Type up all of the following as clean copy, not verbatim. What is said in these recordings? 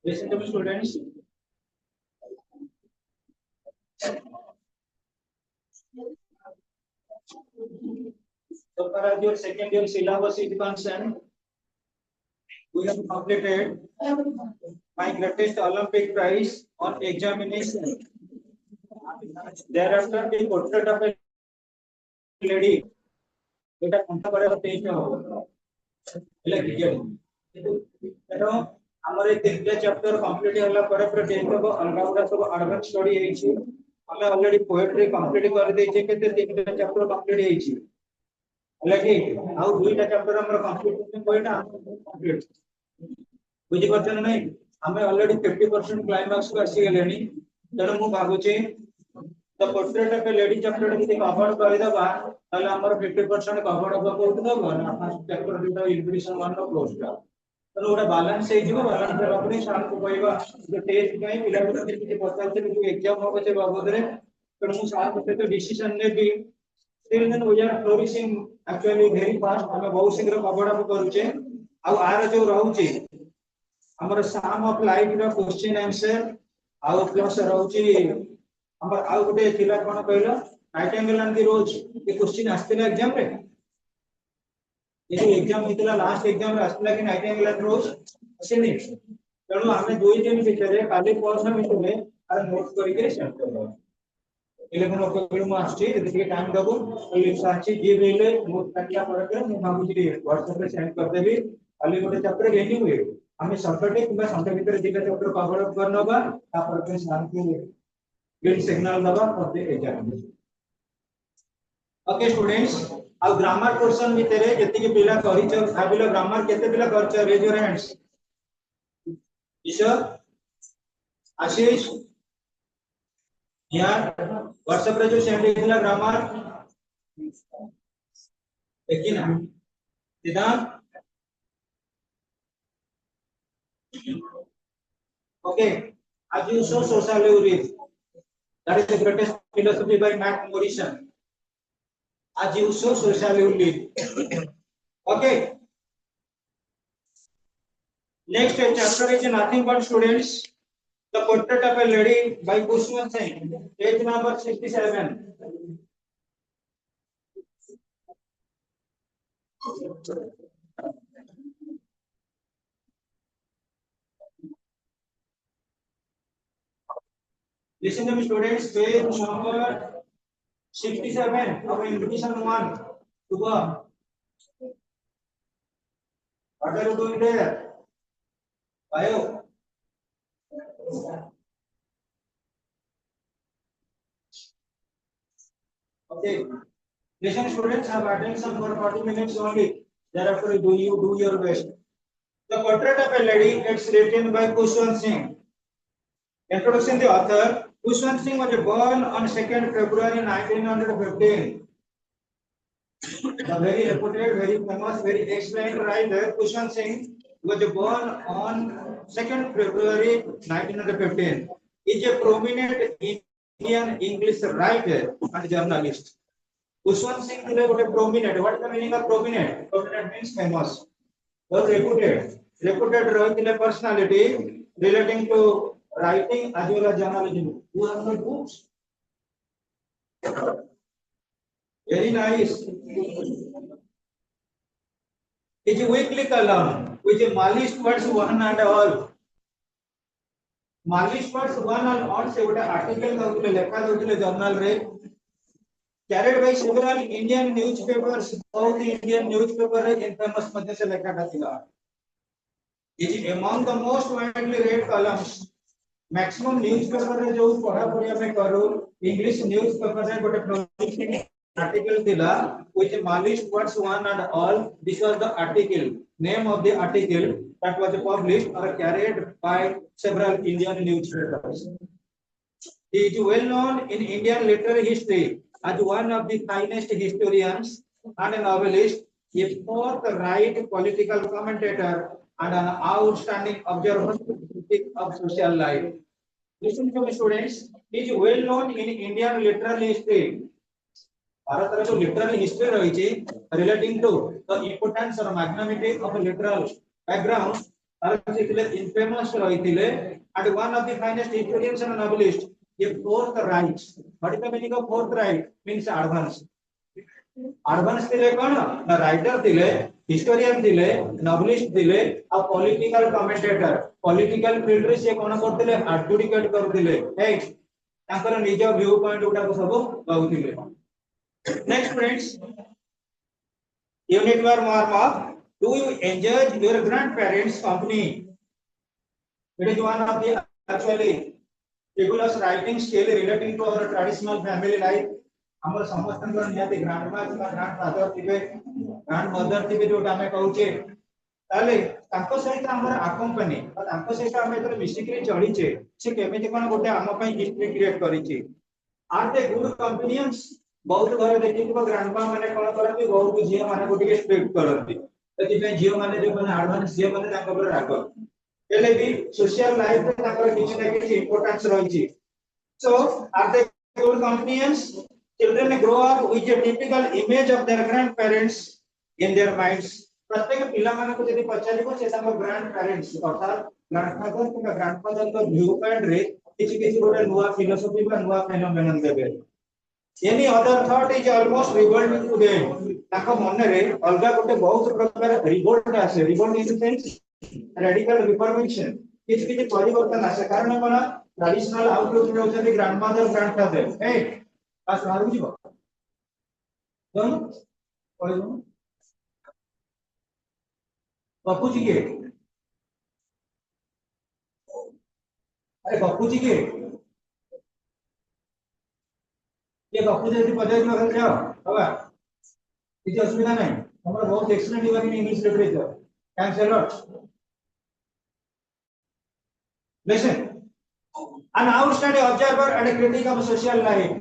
Listen to me, students. So far as your second year syllabus is concerned, we have completed my greatest Olympic prize on examination. Thereafter, the portrait of a lady. এটা কোনটা করে তেইশ হবে એટલે cricket એનો ଆମର এই ତିନିଟା ଚ୍ୟାପ୍ଟର କମ୍ପ୍ଲିଟ ହେଲା ପରେ ପରେ ଦେଇଦେବ ଅଲଗା ଅଲଗା ସବୁ ଆଡଭାନ୍ସ ଷ୍ଟଡି ହେଇଛି ଆମେ ଅଲରେଡି ପୋଏଟ୍ରି କମ୍ପ୍ଲିଟ କରିଦେଇଛେ କେତେ ତିନିଟା ଚ୍ୟାପ୍ଟର କମ୍ପ୍ଲିଟ ହେଇଛି ହେଲା କି ଆଉ ଦୁଇଟା ଚ୍ୟାପ୍ଟର ଆମର କମ୍ପ୍ଲିଟ ହେଇନି କୋଇଟା କମ୍ପ୍ଲିଟ ବୁଝି ପାରୁଛ ନା ନାହିଁ ଆମେ ଅଲରେଡି 50% କ୍ଲାଇମାକ୍ସ କୁ ଆସି ଗଲେଣି ତେଣୁ ମୁଁ ଭାବୁଛି the portrait of a lady chapter ଯଦି କଭର କରିଦବା ତାହେଲେ ଆମର 50% କଭର ହବ କୋଉଠି ଦବ ନା ଫାର୍ଷ୍ଟ ଚ୍ୟାପ୍ଟର ଯୋଉଟା ଇନଟ୍ରୋଡକ୍ସନ ୱାନ ର କୋର୍ସ ଟା ତେଣୁ ଗୋଟେ ବାଲାନ୍ସ ହେଇଯିବ ବାଲାନ୍ସ ହେବା ପରେ ସାର୍ କୁ କହିବା ଯେ ଟେଷ୍ଟ ପାଇଁ ପିଲାଙ୍କୁ କିଛି ପଚାରୁଥିଲେ ଯୋଉ ଏକ୍ସାମ ହବ ସେ ବାବଦରେ ତେଣୁ ମୁଁ ସାର୍ ଙ୍କ ସହିତ ଡିସିସନ ନେବି still then we are flourishing actually very fast ଆମେ ବହୁତ ଶୀଘ୍ର କଭର ଅପ୍ କରୁଛେ ଆଉ ଆର ଯୋଉ ରହୁଛି ଆମର ସାମ ଅଫ ଲାଇଫ ର କ୍ୱେଶ୍ଚିନ୍ आंसर ଆଉ ପ୍ଲସ ରହୁଛି ଆମର ଆଉ ଗୋଟେ ଥିଲା କଣ କହିଲ Nightingale and the rose A question ଆସିଥିଲା एग्जाम रे ये जो एग्जाम ହେଇଥିଲା ଲାଷ୍ଟ एग्जाम ରେ ଆସିଥିଲା କି ନାଇଟିଙ୍ଗେଲ and rose ଆସିନି ତେଣୁ ଆମେ ଦୁଇ ଦିନ ଭିତରେ କାଲି ପରଦିନ ଭିତରେ ଆର ନୋଟ କରିକି ସେଣ୍ଡ କରିଦେବା इलेक्ट्रॉन ओके ମୁଁ ଆସିଛି ଯଦି ଟିକେ ଟାଇମ ଦବୁ ଲିଷ୍ଟ ଅଛି ଯିଏ ବେଲେ ନୋଟ କାଟିଲା ପରେ ମୁଁ ଭାବୁଛି WhatsApp ରେ ସେଣ୍ଡ କରିଦେବି କାଲି ଗୋଟେ ଚैप्टर ରେଡି ହୁଏ ଆମେ ସଟରଡେ କିମ୍ବା ସଣ୍ଡେ ଭିତରେ ଦିଟା ଚैप्टर କଭର ଅପ୍ କରିନବା ତାପରେ ସାରଙ୍କୁ ग्रीन सिग्नल दबा for the exam okay students अब ग्रामर क्वेश्चन भितरे जति के पिला करिछ भाबिलो ग्रामर केते पिला करछ रेज योर हैंड्स ईश्वर आशीष यार व्हाट्सएप रे जो सेंड ହେଇଥିଲା ग्रामर देखि ना सिद्धांत okay as you show social theory that is the greatest philosophy by Matt Morrison as you show social theory okay next chapter is nothing but students the portrait of a lady by Kushwan Singh page number 67 listen to me students page number 67 of invitation 1 Subha what are you doing there bio okay listen students have attention for 40 minutes only thereafter do your best the portrait of a lady it's written by Kushwan Singh introduction the author Kushwan Singh was born on 2nd February 1915 the very reputed very famous very excellent writer Kushwan Singh was born on 2nd February 1915 is a prominent Indian English writer and journalist Kushwan Singh is a prominent what is the meaning of prominent prominent means famous or reputed personality relating to writing as well as journalism who have no books very nice is a weekly column which is malish words one and all malish words one and all से ଗୋଟେ article दउले लेखा दउले journal रे carried by several Indian newspapers. Both Indian newspaper infamous मध्ये से लिखा था. It is among the most widely read columns. Maximum newspaper रे जो पढ़ा पढ़ी हमें करो English newspaper रे गोटे prolific article थिला with malice towards one and all. This was the article, name of the article that was published or carried by several Indian newspapers. He is well known in Indian literary history as one of the finest historians and a novelist, a forthright political commentator, and an outstanding observer of social life. Listen to me, students. He is well known in Indian literary history. Bharat रे जो literal history रही ची relating to the importance और magnetic of literal background और इतले infamous रही थिले and one of the finest historians and novelist ये forthright what is the meaning of forthright means advance advance थिले कोन ना राइटर थिले हिस्टोरियन थिले नॉवेलिस्ट थिले आ पॉलिटिकल कमेंटेटर पॉलिटिकल फील्ड रे से कोन करथिले एडजुडिकेट करथिले राइट ताकर निज व्यू पॉइंट उटा को सब कहउथिले. Next, friends, unit one warm up. Do you enjoy your grandparents' company? It is one of the actually rigorous writing skill relating to our traditional family life. हमर समस्तन नियति ग्रांडमा का grandfather थिबे ग्रांडमदर थिबे जोटा हमें कहूचे ताले तांको सहित हमर अकम्पनी और तांको सहित हमें तर मिसिकरी चढ़ीचे से केमिति कोन गोटे हम पई हिस्ट्री क्रिएट करिचे. आर दे गुड कंपेनियंस बहुत घर देखिबो ग्रांडमा माने कोन करथि बहुत झियो माने गोटे स्ट्रिक्ट करथि तति पे झियो माने जे माने एडवांस झियो माने तांको पर राग एले भी सोशल लाइफ रे तांकर किछ ना किछ इंपोर्टेंस रहिछि. So are they good companions children grow up with a typical image of their grandparents in their minds. प्रत्येक पिला माने को जदि पचारिबो से तांको ग्रांडपेरेंट्स अर्थात ग्रांडफादर किबा ग्रांडफादर को व्यू पॉइंट रे किछ किछ गोटे नुवा फिलोसॉफी बा नुवा फेनोमेनन देबे. Any other thought is almost revolting to them. ताको मन रे अलगा गोटे बहुत प्रकार रिवोल्ट आसे revolt in the sense radical reformation किछ किछ परिवर्तन आसे कारण कोन ट्रेडिशनल आउटलुक रे होचि ग्रांडमदर ग्रांडफादर ए पास मारू जीव कोन पढिबो बापू जी के अरे बापू जी के ये बापू जी पदे में जाओ बाबा किसी असुविधा नहीं हमारा बहुत एक्सीलेंट हुआ in English literature thanks a lot. Listen an outstanding observer and a critic of social life.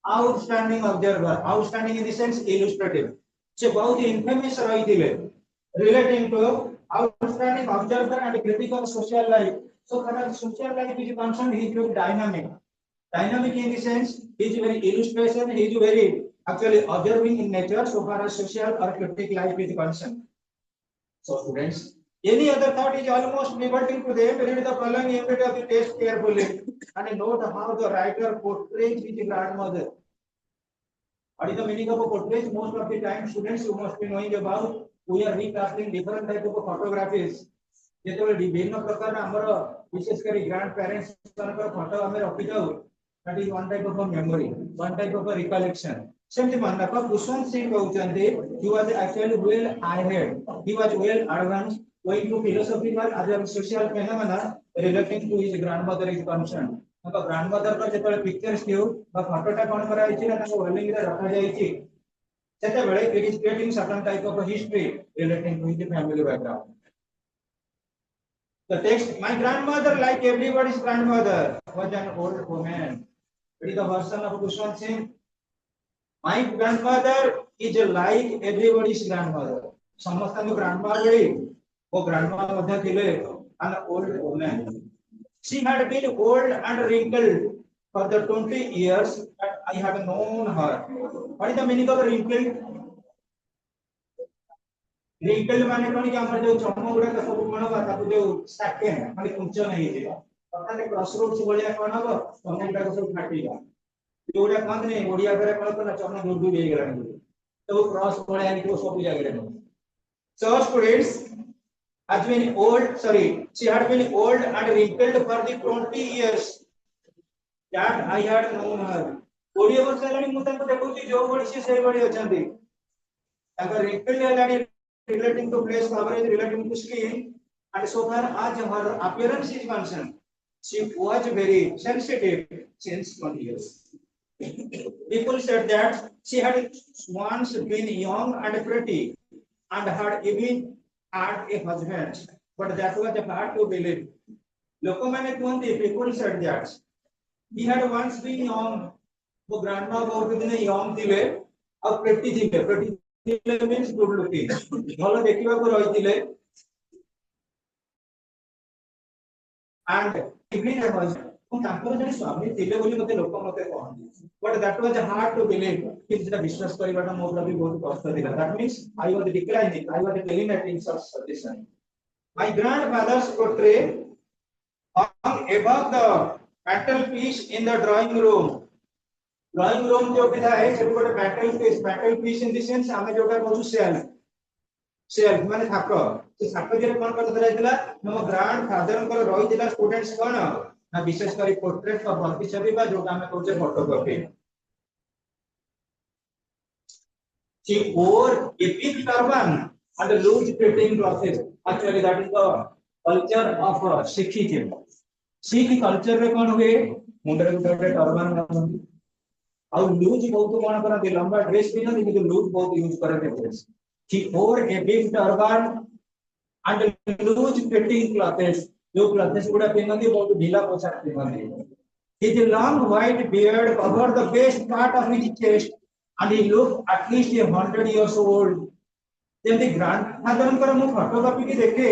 Outstanding observer outstanding in the sense illustrative से बहुत infamous रही थिले relating to outstanding observer and critic of social life. So far as social life is concerned he is very dynamic in the sense he is very illustration he is very actually observing in nature so far as social or critic life is concerned. So students, any other thought is almost revolting to them. Read the following unit of the text carefully and note how the writer portrays his grandmother. What is the meaning of a portrait? Most of the time students you must be knowing about we are recasting different type of photographies. जेतेबेले विभिन्न प्रकार हमर विशेष करी grand parents का photo हमें रखि जाऊ that is one type of a memory one type of a recollection. सेमति मानना का Khushwant Singh कहउचंती he was actually well ahead he was well advanced going to philosophical as a social phenomena relating to his grandmother is concerned. तो ग्रांडमदर का जेतेबेले pictures किउ बा फोटोटा कोन करा आइछि ना ताको holding रे रखा जाइछि सेतेबेले it is creating certain type of a history relating to his family background. The text, my grandmother, like everybody's grandmother, was an old woman. It is the version of Kushwant Singh. My grandmother is like everybody's grandmother. समस्तଙ୍କ grandma भଳି वो grandma ମଧ୍ୟ ଥିଲେ an old woman. She had been old and wrinkled for the 20 years that I had known her. What is the meaning of wrinkled? wrinkled माने कोन कि हमर जो चर्म गुडा का सब कोन बा ताकू जो स्टैकेन माने कुंच नहीं जे अर्थात क्रॉस रोड्स भलिया कोन हो चर्म गुडा को सब फाटीला जोडा कोन नहीं ओडिया करे कोन कोन चर्म दूर दूर हे गेला तो क्रॉस भलिया कि सब जगह रे. So students has been old she had been old and wrinkled for the 20 years that I had known her. 20 वर्ष हेलानी मु ताको देखुची जो बडी से सेही बडी अछंती ताका repeat हेलानी relating to place coverage relating to skin and so far as her appearance is concerned she was very sensitive since 20 years. People said that she had once been young and pretty and had even had a husband, but that was hard to believe. Lokmanya कहते people said that he had once been young. वो grandma बहुत दिन young थिले और pretty थिले. Pretty थिले means good looking. भलो देखिबा को रहिथिले and even a husband. तांकर जने स्वामी थिले बोली मते लोक मते कहନ୍ତି. But that was hard to believe. कि जेटा विश्वास करिबाटा मोर लागि बहुत कष्ट दिला. That means I was declining. I was eliminating such suggestion. My grandfather's portrait hung above the mantelpiece in the drawing room. Drawing room जो भी था है सब कोटे mantelpiece in the sense हमें जोटा कहू shelf माने थाक से थाक जे कोन करत रहइतला हम ग्रैंडफादर को रहितला स्टूडेंट्स कोन ना विशेष करी पोर्ट्रेट और बाकी छवि बा जोटा हमें कहू photocopy. She wore a big turban and a loose fitting clothes. Actually that is the culture of Sikhism. Sikh culture रे कोन हुए मुंडरे गुटे टर्बान बांधती और लूज बहुत कोन करते लंबा ड्रेस भी नहीं किंतु लूज बहुत यूज करते dress. She wore a big turban and loose fitting clothes. जो clothes गुड़ा पहनती बहुत ढीला पोशाक पहनती. His long white beard covered the best part of his chest and he looked at least 100 years old. जेमती grandfather को मु फोटोकॉपी की देखे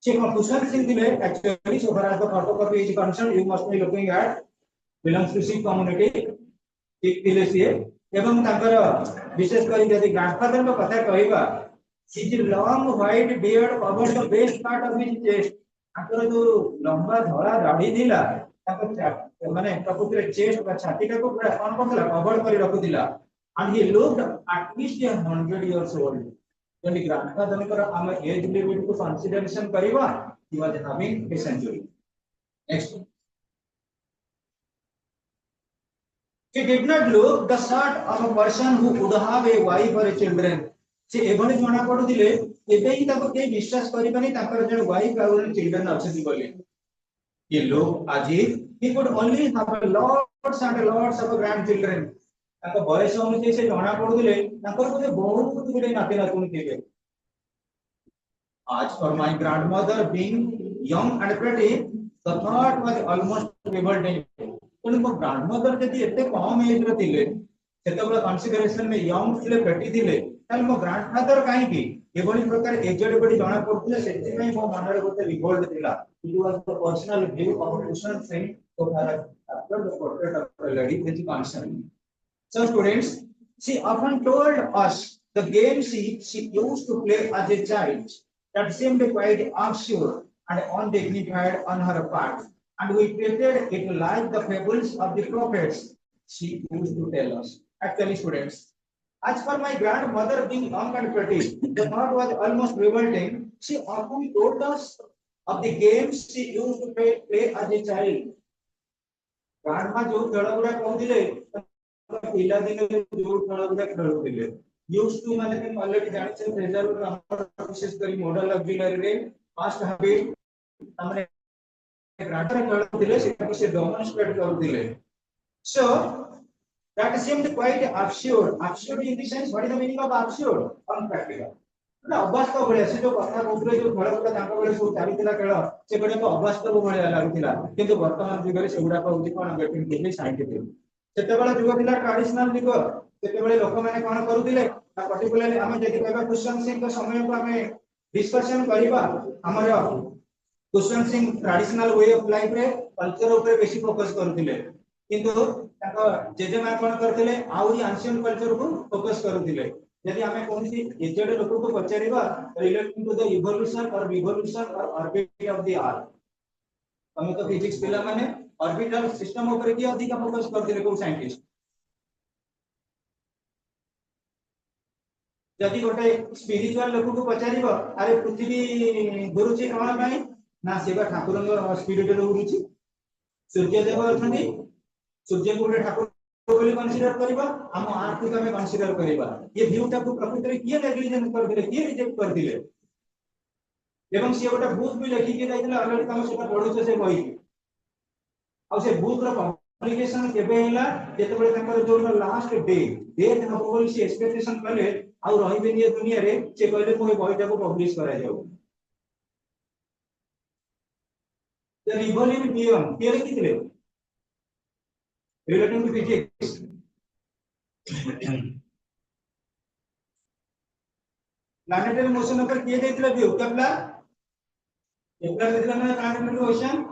से कुशल सिंह दिले actually so far as the photocopy is concerned you must be looking at belongs to Sikh community. ठीक दिले से एवं ताकर विशेष करी यदि ग्रैंडफादर को कथा कहबा his long white beard covered the best part of his chest. ताकर जो लंबा धड़ा दाढ़ी दिला ताकर माने प्रकृति चेस्ट का छाती का को पूरा कोन करथला कवर करी रखुदिला and he looked at least 100 years old. यदि ग्रैंडफादर को हम एज लिमिट को consideration करिवा he was having a century. Next. He did not look the sort of a person who would have a wife or a children. से एभली जणा पडु दिले एबे ही ताको के विश्वास करिबानी ताकर जण वाइफ और चिल्ड्रन अछति बोले. ये लोग आज he could only have lots and lots of grandchildren. ताको बयस अनुसार से जणा पडु दिले ताकर कोते बहुत गुडे नाते नातुन थिबे. As for my grandmother being young and pretty, the thought was almost revolting. तो मो ग्रैंडमदर जदी एते कम एज रे थिले सेतबला कंसीडरेशन में यंग थिले pretty थिले ताल मो ग्रैंडफादर काहे की एभली प्रकार एजेड बडी जणा पडुले सेति में मो मनरे गोटे रिवोल्ट थिला. It was the personal view of a person saying so far after the portrait of a lady which is concerned. So students, she often told us the games she used to play as a child that seemed quite absurd and undignified on her part, and we treated it like the fables of the prophets she used to tell us. Actually, students, as for my grandmother being young and pretty, the thought was almost revolting. She often told us of the games she used to play as a child. Grandma जो खेल गुड़ा कहूतिले पिला दिन जो खेल गुड़ा खेलुतिले used to माने के ऑलरेडी जानि छै रिजर्व हमर विशेष करी मॉडल ऑक्सिलरी रे फास्ट हैबिट हमरे ग्रांटर खेलुतिले से demonstrate करूतिले. So that seemed quite absurd. Absurd in the sense, what is the meaning of absurd? Unpractical. ना अवास्तव भले से जो कथा कहउले जो खेल गुड़ा तांका बेले सब चालितिला खेल से गडे को अवास्तव भले लागुतिला किंतु वर्तमान जुगरे सेगुडा कहउति कोन गेटिंग टू साइंटिफिक. सेतेबेला जुग थिला ट्रेडिशनल जुग सेतेबेले लोक माने कोन करूतिले ना पर्टिकुलरली हम जदि कहबा क्वेश्चन सिंह को समय को हमें डिस्कशन करिबा हमर question Singh traditional way of life रे कल्चर ऊपर बेसी फोकस करूतिले किंतु ताको जेजेमा कोन करथिले आउरी एंशियंट कल्चर को फोकस करूतिले. यदि हमें कोनसी एजेड लोक को पचारिबा रिलेटिंग टू द इवोल्यूशन और ऑर्बिट ऑफ द अर्थ हम तो फिजिक्स पिला माने ऑर्बिटल सिस्टम ऊपर की अधिक फोकस करथिले को साइंटिस्ट. यदि गोटे स्पिरिचुअल लोक को पचारिबा अरे पृथ्वी गुरुची कोन काई ना सेवा ठाकुरंग स्पिरिट रे गुरुची सूर्य देव अछंती सूर्य को ठाकुर बोली कंसीडर करबा हम आर्थ को हमें कंसीडर करबा ये व्यू टा को प्रकृति रे किए नेग्लिजेंस कर दिले किए रिजेक्ट कर दिले एवं से गोटा बुक भी लिखि के दैथिला ऑलरेडी तम सेटा पढुछ से बही आ से बुक रो पब्लिकेशन केबे हैला जेतेबेले तंकर जो लास्ट डे डेट हबो बोली से एक्सपेक्टेशन कले आ रहिबे नि दुनिया रे से कहले कोई बहीटा को पब्लिश करा जाऊ द रिवॉल्यूम नियम के लिखिथिले relating to physics planetary motion ऊपर किए देथिला व्यू केपलर देथिला ना प्लैनेटरी मोशन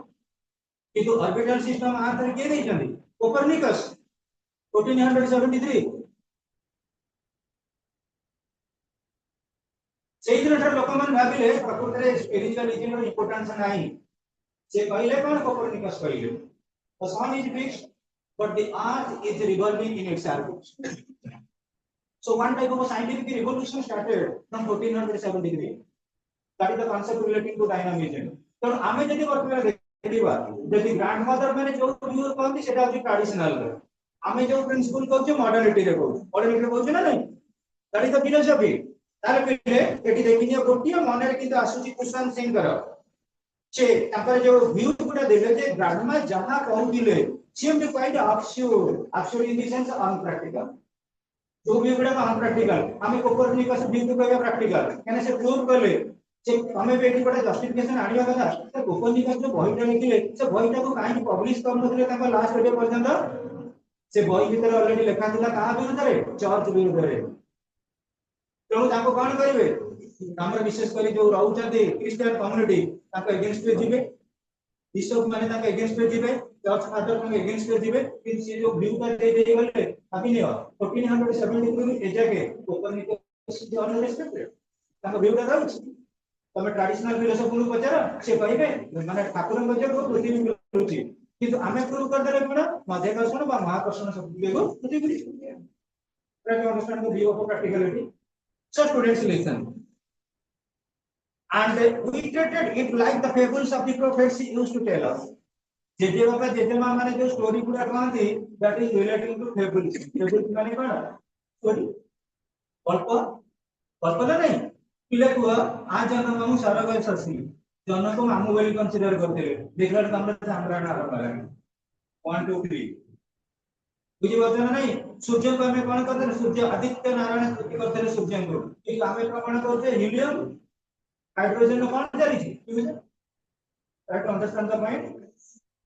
किंतु ऑर्बिटल सिस्टम आर्थ रे किए दैछन्ती कोपर्निकस 1473 सेही दिन लोक मन भाबिले प्रकृति रे स्पिरिचुअलिज्म रो इंपोर्टेंस नाही से कहले कोन कोपर्निकस कहले the sun is fixed but the earth is revolving in its orbit. So one type of a scientific revolution started from 1473. That is the concept relating to dynamism. So आमे जदि वर्तमान देखिबा जदि ग्रैंडमदर माने जो view कहନ୍ତି सेटा अछि traditional रे आमे जो प्रिंसिपल कहू जे मॉडर्निटी रे कहू मॉडर्निटी रे कहू ना नहीं दैट इज द फिलोसफी तार पहिले एटी देखिनियो गोटियो मने रे किंतु आसुची कुशल सिंह कर से तापर जो व्यू गुडा देले जे ग्रैंडमा जहां कहूतिले seem to quite absurd in the sense unpractical जो भी गुडा अनप्रैक्टिकल हमें कोपर्निकस व्यू को कहबा प्रैक्टिकल यानी से प्रूव करले जे हमें बेटी कोटा जस्टिफिकेशन आनिबा कथा से कोपर्निकस जो बहिटा लिखिले से बहिटा को काहे पब्लिश करनथिले ताका लास्ट डे पर्यंत से बहि भीतर ऑलरेडी लिखा थिला कहा विरुद्ध रे चर्च विरुद्ध रे तो ताको कोन करिवे हमर विशेष करी जो रहउचंती क्रिश्चियन कम्युनिटी ताको अगेंस्ट पे जिवे बिशप माने ताको अगेंस्ट पे जिवे चर्च फादर को अगेंस्ट पे जिवे कि से जो व्यू कर दे गले अभी नहीं 1473 ए जाके कोपर्निकस जो अनरेस्पेक्टेड ताको व्यू कर रहउछ तमे ट्रेडिशनल फिलोसफी को पचार से कहबे माने ठाकुर को जे पृथ्वी मिलुची किंतु आमे प्रूव कर देले कोन मध्याकर्षण बा महाकर्षण शक्ति को पृथ्वी try to understand the view of practicality. So students listen. And we treated it like the fables of the prophets used to tell us. JJ Baba JJ मां माने जो स्टोरी पूरा कहंती that is relating to fables. Fables माने कोन story गल्प गल्प ना नहीं पिले को आ जन्म मामू सारा गय ससी जन्म को मामू बोली कंसीडर करते देखला हमरे सांगराना आरंभ 1 2 3 बुझी बात ना नहीं सूर्य को हमें कोन करते सूर्य आदित्य नारायण स्तुति करते सूर्य को एक हमें कोन करते हीलियम हाइड्रोजन को कोन जारी छी try to understand the point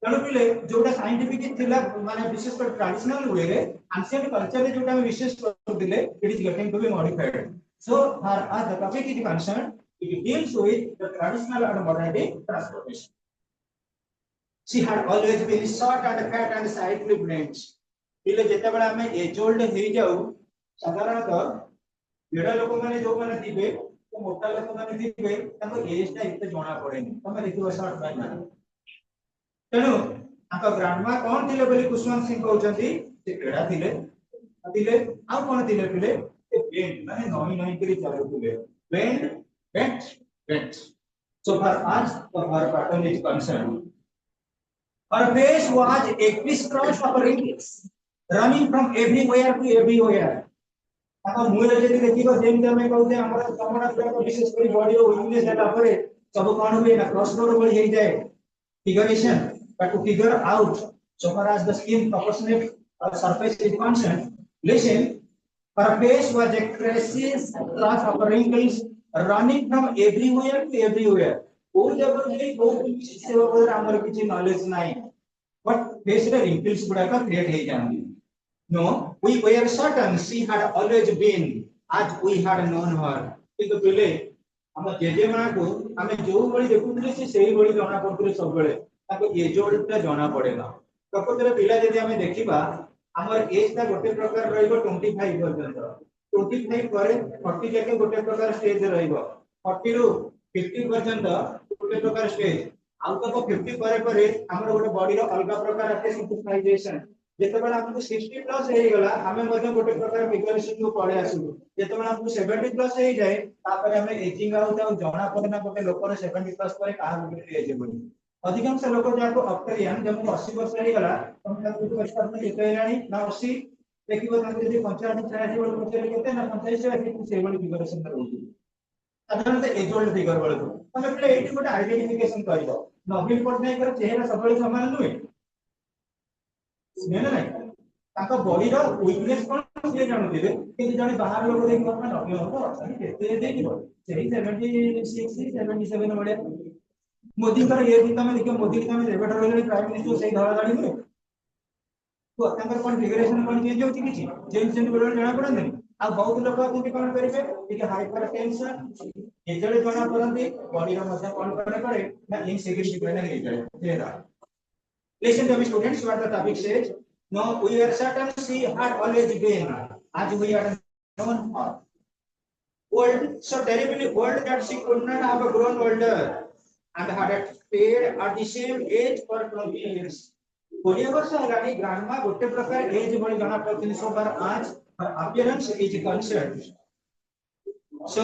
तनु पिले जोटा साइंटिफिक थिला माने विशेष कर ट्रेडिशनल वे रे एंशिएंट कल्चर रे जोटा विशेष कर दिले it is getting to be modified so as the topic is concerned it deals with the traditional and modernity transportation she had always been short and fat and slightly bent पिले जेते बेला हमें as old हे जाऊ साधारणतः जेडा लोक माने जो माने दिबे तो मोटा लोक माने दिबे ताको एज ता इते जणा पड़ेनी तमे देखिबो शॉर्ट बाय माने तेनु आका ग्रांडमा कोन थिले बोली कुशवंत सिंह कहउचंती से केडा थिले थिले आ कोन थिले पिले ए बेंड माने नई नई करी चालुथिले bend so far as the her pattern is concerned her face was a crisscross of wrinkles running from everywhere to everywhere आता मुळे जति देखिबो जेम तमे कहउते हमरा चमड़ा पूरा विशेष करी बॉडी ओ वीकनेस ହେଲା ପରେ सब कोन हुए ना क्रॉस रोड बोली हे जाय figuration but to figure out so far as the skin proportionate surface is concerned listen her face was a crisscross of wrinkles running from everywhere to everywhere ओ जब नहीं बहुत से ऊपर हमर किछि नॉलेज नाही बट फेस रे wrinkles गुडा का क्रिएट हे जांदी No, we were certain she had always been as we had known her. किंतु पहले हम जेजे मां को हमें जो बड़ी देखुतले से सही बड़ी जाना पड़तले सब बेले ताको ये जोड़टा जाना पड़ेगा प्रकृति पिला जदि हमें देखिबा हमर एज ता गोटे प्रकार रहइबो 25 पर्यंत 25 पर 40 जाके गोटे प्रकार स्टेज रहइबो 40 रु 50 पर्यंत गोटे प्रकार स्टेज आउट ऑफ 50 पर हमर गोटे बॉडी रो अलग प्रकार आते सिंथेसाइजेशन जेतेबेला हमको 60 प्लस हे गेला हमें मध्य गोटे प्रकार फिगरेशन को पड़े आसु जेतेबेला हमको 70 प्लस हे जाय तापर हमें एजिंग आउट आ जणा पड़ना गोटे लोकर 70 प्लस पर का एज बोली अधिकांश लोक जाको ऑक्टेरियन जब 80 वर्ष हे गला तुम ताको परिस्कार में केते हेलानी ना 80 देखिबो ताको जदी 85 86 वर्ष पछरे केते ना 85 80 से बड़ी फिगरेशन रहउची साधारणतः एज ओल्ड फिगर बळको तमे पले एठी गोटे आइडेंटिफिकेशन करिवो नवीन पटनायक र चेहरा सबळे समान नुहे सुने ना नहीं ताको बॉडी रो वीकनेस कोन से जानथिबे कि जने बाहर लोग देखि अपन नवीन हो अछन केते देखिबो सेही 76 77 बडे मोदी कर ये दिन में देखियो मोदी के में रेबेटर वाले प्राइम मिनिस्टर सही धरा गाड़ी में तो तांकर कॉन्फ़िगरेशन कोन चेंज होची किछि चेंज चेंज बोल जणा पड़न नहीं आ बहुत लोग अथि कोन करिवे कि हाइपर टेंशन एजले जणा पड़न बॉडी रो मसा कोन करे ना इनसिक्योरिटी बने नहीं जाए तेरा listen to me students what the topic says no we are certain she had always been as we are known her old so terribly old that she could not have grown older and had stayed at the same age for 20 years 20 वर्ष हेलानी ग्रांडमा गोटे प्रकार as बड़ी जणा पड़थिन सो फar आज her appearance is concerned so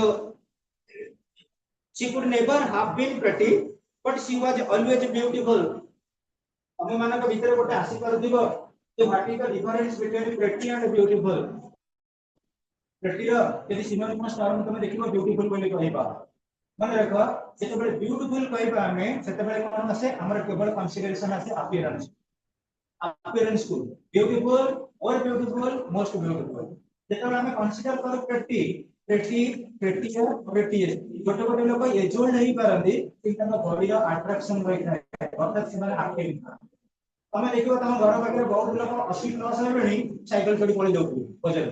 she could never have been pretty but she was always beautiful हम मानक भीतर गोटे आसी परदिबो जे what is the difference between pretty and beautiful pretty रो यदि सिनोनिमस टर्म तुम देखिबो ब्यूटीफुल बोली कहबा माने रखो जेते बळे ब्यूटीफुल कहबा हमें सेते बळे कोन आसे हमर केवल कंसीडरेशन आसे अपीयरेंस को ब्यूटीफुल और ब्यूटीफुल मोस्ट ब्यूटीफुल जेते बळे हमें कंसीडर करू प्रेटी प्रेटी प्रेटी और प्रेटी गोटे गोटे लोक एजोल्ड नहीं पारंदी कि तम बॉडी रो अट्रैक्शन रही है अर्थात से माने आके तमे देखिबो तम घर पाखे बहुत लोक 80 प्लस हेबेनी साइकिल चढ़ी पळि जाउथि बजार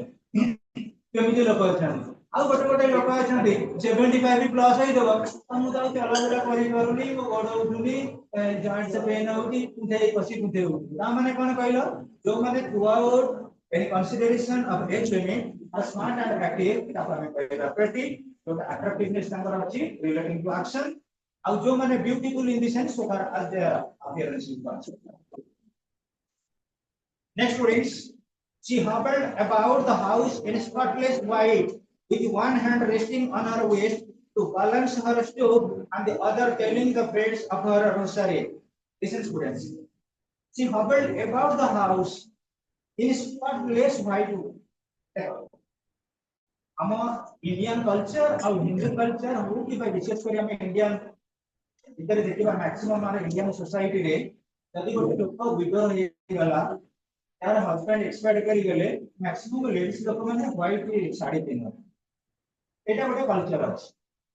केमिति लोक अछन आ गोटे गोटे लोक अछन 75 प्लस होई देबो हम ताऊ चला बुला करि करूनी मो गोड़ उठुनी जॉइंट से पेन होउची कुंथे बसी कुंथे हो ता माने कोन कहलो जो माने throughout any consideration of age limit are smart and attractive ता हमें कहला प्रति जो अट्रैक्टिवनेस तांकर अछि रिलेटिंग टू एक्शन आ जो माने beautiful in the sense so far as the appearance is concerned next students she hobbled about the house in spotless white with one hand resting on her waist to balance her stoop and the other telling the threads of her rosary listen students she hobbled about the house in spotless white हम Indian culture और Hindu culture हो कि भाई विशेष कर हम Indian इधर देखिबा maximum हमारे इंडियन सोसाइटी रे यदि गोटे लोक विडो हे गला यार हस्बैंड एक्सपायर करी गले मैक्सिमम लेडीज लोक माने व्हाइट साड़ी पिनो एटा गोटे कल्चर अछि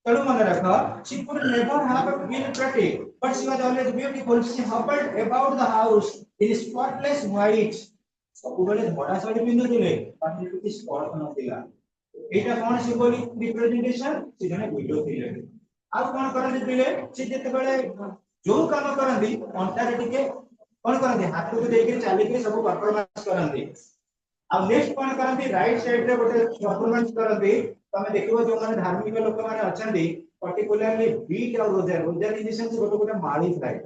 तळु मन रखा she could never have been pretty but she was always beautiful she hobbled about the house in spotless white सब बेले बड़ा साड़ी पिनो दिले पानी किछि स्पॉट नथिला एटा कोन सिंबलिक रिप्रेजेंटेशन से जने वीडियो थिले आ कोन करन दिले से जते बेले जो काम करंदी अंटारे टिके कोन करंदी हाथ को देके चाली के सब परफॉर्मेंस करंदी आ नेक्स्ट कोन करंदी राइट साइड रे गोटे परफॉर्मेंस करंदी तमे देखिबो जो माने धार्मिक लोक माने अछंदी पर्टिकुलरली बीट और रोजर रोजर इन सेंस गोटे गोटे माळी थाए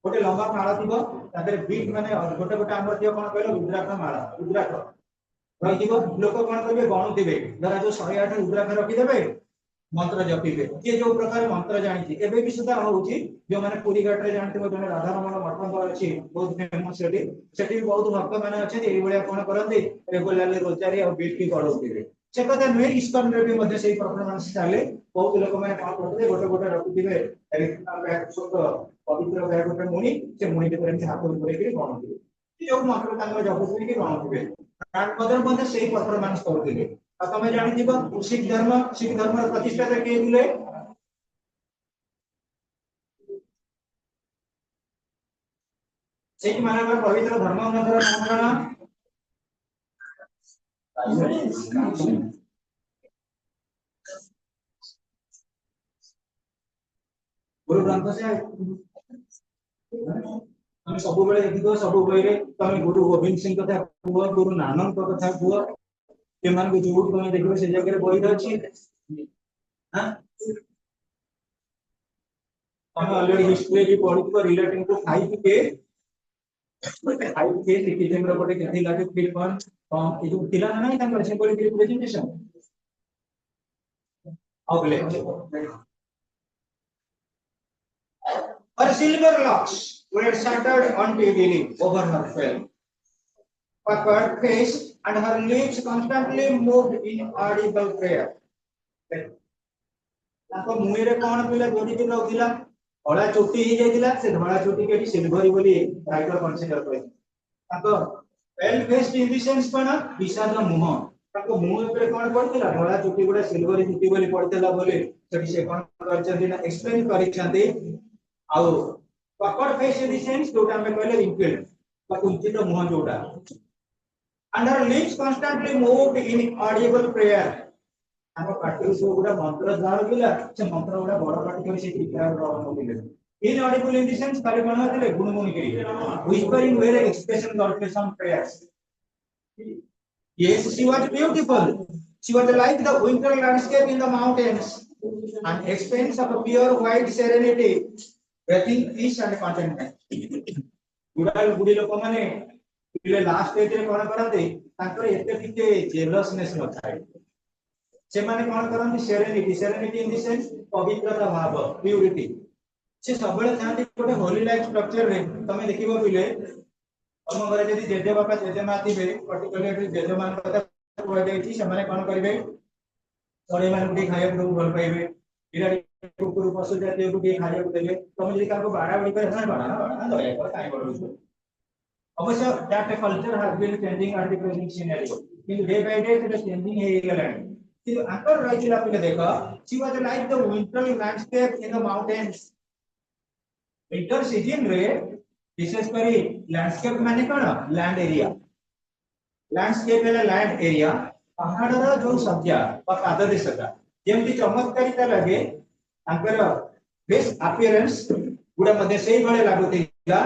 गोटे लंबा माळा थिबो तादरे बीट माने गोटे गोटे हमर दियो कोन कहलो रुद्राक्ष माळा रुद्राक्ष रहिबो लोक कोन करबे गणु दिबे धरा जो 108 रुद्राक्ष रखि देबे मंत्र जपिबे ये जो प्रकार मंत्र जानि एबे भी सुधा होउची जो माने पुरी घाट रे जानते हो जने राधा रमण मठ अछि बहुत फेमस सेठी बहुत भक्त माने अछि एई बळिया कोन करंदी रेगुलरली रोजारी और बीट की करौती से कथा नुहे इस्कन रे भी मध्ये सेही परफॉर्मेंस चाले बहुत लोक माने कोन करते गोटे गोटे रखिदिबे पवित्र बैग गोटे मुनि से मुनि के तरह हाथ ऊपर के गणुदिबे जो मंत्र तांगर जपुनी के गणुदिबे तार मध्ये सेही परफॉर्मेंस करदिबे आ तमे जानि दिबो सिख धर्म प्रतिष्ठा के दिले सिख मानकर पवित्र धर्म मंत्र नाम गुरु ग्रंथ से हम सब बेले देखिबो सब बहिरे तमे गुरु गोविंद सिंह कथा कुआ गुरु नानक कथा कुआ के मान को जो तमे देखिबो से जगह बहि अछि हां तमे ऑलरेडी हिस्ट्री की पढिबो रिलेटिंग टू 5K सिटीजन रो गोटे केथि लागे फिल्म ए जो तिला नाही तांकर सिंबलिक रिप्रेजेंटेशन अगले Her silver locks were shattered unwillingly over her face. Her face and her lips constantly moved in audible prayer. ତାଙ୍କ ମୁହଁରେ କଣ ଥିଲା ଯୋଡିକି ରହୁଥିଲା ଧଳା ଚୁଟି ହେଇ ଯାଇଥିଲା ସେ ଧଳା ଚୁଟି କେଠି ସିଲଭରି ବୋଲି ରାଇଟର କନସିଡର କରିଥିଲେ ତାଙ୍କ well faced in the sense କଣ ବିଷାଦ ମୁହଁ ତାଙ୍କ ମୁହଁ ଉପରେ କଣ ପଡିଥିଲା ଧଳା ଚୁଟି ଗୁଡା ସିଲଭରି ଚୁଟି ବୋଲି ପଡିଥିଲା ବୋଲି ସେଠି ସେ କଣ କରିଛନ୍ତି ନା ଏକ୍ସପ୍ଲେନ କରିଛନ୍ତି ଆଉ ପକଡ ଫେସ୍ in the sense ଯୋଉଟା ଆମେ କହିଲେ wrinkled ବା କୁଞ୍ଚିତ ମୁହଁ ଯୋଉଟା and her lips constantly moved in audible prayer ଆମ ପାଟିରୁ ସବୁ ଗୁଡା ମନ୍ତ୍ର ବାହାରୁଥିଲା ସେ ମନ୍ତ୍ର ଗୁଡା ବଡ ପାଟି କରି ସେ ଚିତ୍ରାର ରହୁଥିଲେ inaudible in the sense ଖାଲି କଣ ହଉଥିଲେ ଗୁଣଗୁଣି କରି whispering where expression of some prayers yes she was beautiful she was like the winter landscape in the mountains an expanse of pure white serenity breathing peace and contentment ବୁଢୀ ଲୋକମାନେ ପିଲେ last ଷ୍ଟେଜରେ କଣ କରନ୍ତି ତାଙ୍କର ଏତେ ଟିକେ ଜେଲସନେସ୍ ନଥାଏ ସେମାନେ କଣ କରନ୍ତି ସେରେନିଟି ଇନ ଦି ସେନ୍ସ ପବିତ୍ରତା ଭାବ ପ୍ୟୁରିଟି ସେ ସବୁବେଳେ ଚାହାନ୍ତି ଗୋଟେ ହୋଲି ଲାଇଫ ଷ୍ଟ୍ରକ୍ଚର ରେ ତମେ ଦେଖିବ ପିଲେ ତମ ଘରେ ଯଦି ଜେଜେ ବାପା ଜେଜେ ମା ଥିବେ ପର୍ଟିକୁଲାରଲି ଜେଜେ ମାନଙ୍କ କଥା କୁହାଯାଇଛି ସେମାନେ କଣ କରିବେ ଚଢେଇ ମାନଙ୍କୁ ଟିକେ ଖାଇବାକୁ ଦବାକୁ ଭଲ ପାଇବେ ବିରାଡ଼ି କୁକୁର ପଶୁ ଜାତୀୟକୁ ଟିକେ ଖାଇବାକୁ ଦେବେ ତମେ ଯଦି କାହାକୁ ବାଡାବାଡି করে ସେମାନେ ବାଡା ଦୟାକର କାଇଁ ବଢୁଛୁ ଅବଶ୍ୟ that culture has been changing at the present scenario କିନ୍ତୁ day by day ସେଟା changing ହେଇଗଲାଣି କିନ୍ତୁ ଆଙ୍କର ରହିଥିଲା ପିଲେ ଦେଖ she was like the winter landscape in the mountains winter season ରେ ବିଶେଷ କରି landscape ମାନେ କଣ land area landscape ହେଲା land area ପାହାଡର ଯୋଉ ସଜ୍ଜା ବା ପାଦଦେଶଟା ଯେମିତି ଚମତ୍କାରିତା ଲାଗେ ତାଙ୍କର face appearance ଗୁଡା ମଧ୍ୟ ସେଇଭଳି ଲାଗୁଥିଲା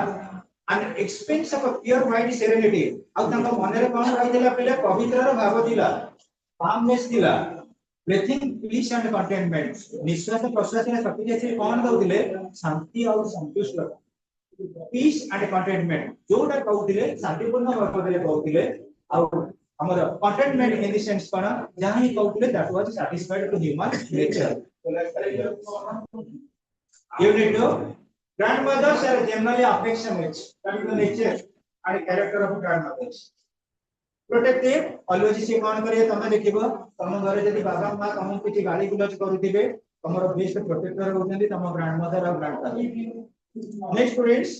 an expense of a pure white serenity ଆଉ ତାଙ୍କ ମନରେ କଣ ରହିଥିଲା ପିଲେ ପବିତ୍ରର ଭାବ ଥିଲା calmness ଥିଲା breathing peace and contentment ନିଶ୍ୱାସ ପ୍ରଶ୍ୱାସରେ ଶକ୍ତି ଅଛି କଣ ଦଉଥିଲେ ଶାନ୍ତି ଆଉ ସନ୍ତୁଷ୍ଟ peace and contentment ଯୋଉଟା କହୁଥିଲେ ଶାନ୍ତିପୂର୍ଣ୍ଣ ଭାବରେ କହୁଥିଲେ ଆଉ ଆମର contentment in the sense କଣ ଯାହା ହିଁ କହୁଥିଲେ that was satisfied to human nature you need to grandmothers are generally affectionate that is the nature and character of grandmothers protective always से कौन करे तमे देखिबो तम घरे जदी बाबा मां तम किछि गाली गुलज करूथिबे तमरो बेस्ट प्रोटेक्टर होउछन्ती तम ग्रैंडमदर और ग्रैंडफादर नेक्स्ट स्टूडेंट्स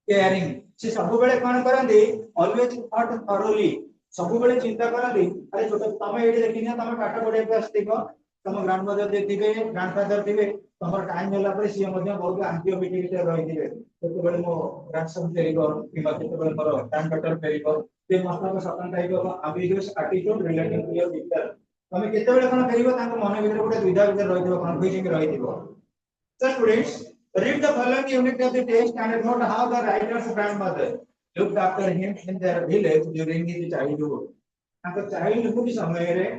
केयरिंग से सब बेले कौन करंदी ऑलवेज थॉट थॉरोली सब बेले चिंता करंदी अरे छोट तमे एडी देखिना तमे पाठ पढे के आस्तिबो तम ग्रैंडमदर देथिबे ग्रैंडफादर थिबे तमर टाइम होला पर सिए मध्ये बहुत एंटीओबिटिक रहिथिबे सेते मो ग्रैंडसन फेरिबो किबा सेते मोर granddaughter फेरिबो they must have a certain type of ambiguous attitude relating to your victor तमे केते बेले कोन फेरिबो ताको मन भितर गोटे दुविधा भितर रहिथिबो confusing रहिथिबो so students read the following unit of the text and note how the writer's grandmother looked after him in their village during his childhood ताको childhood समय रे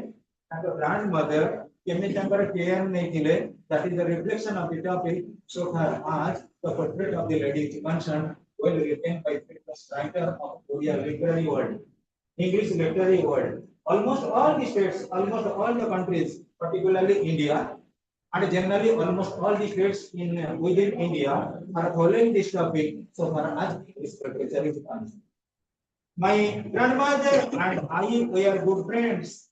ताको grandmother केमे ताकर केयर नै थिले that is the reflection of the topic so far as the portrait of the lady is concerned well written by famous writer of Korea literary world, English literary world. Almost all the states, almost all the countries, particularly India, and generally almost all the states in within India are following this topic so far as this literature is concerned. My grandmother and I were good friends.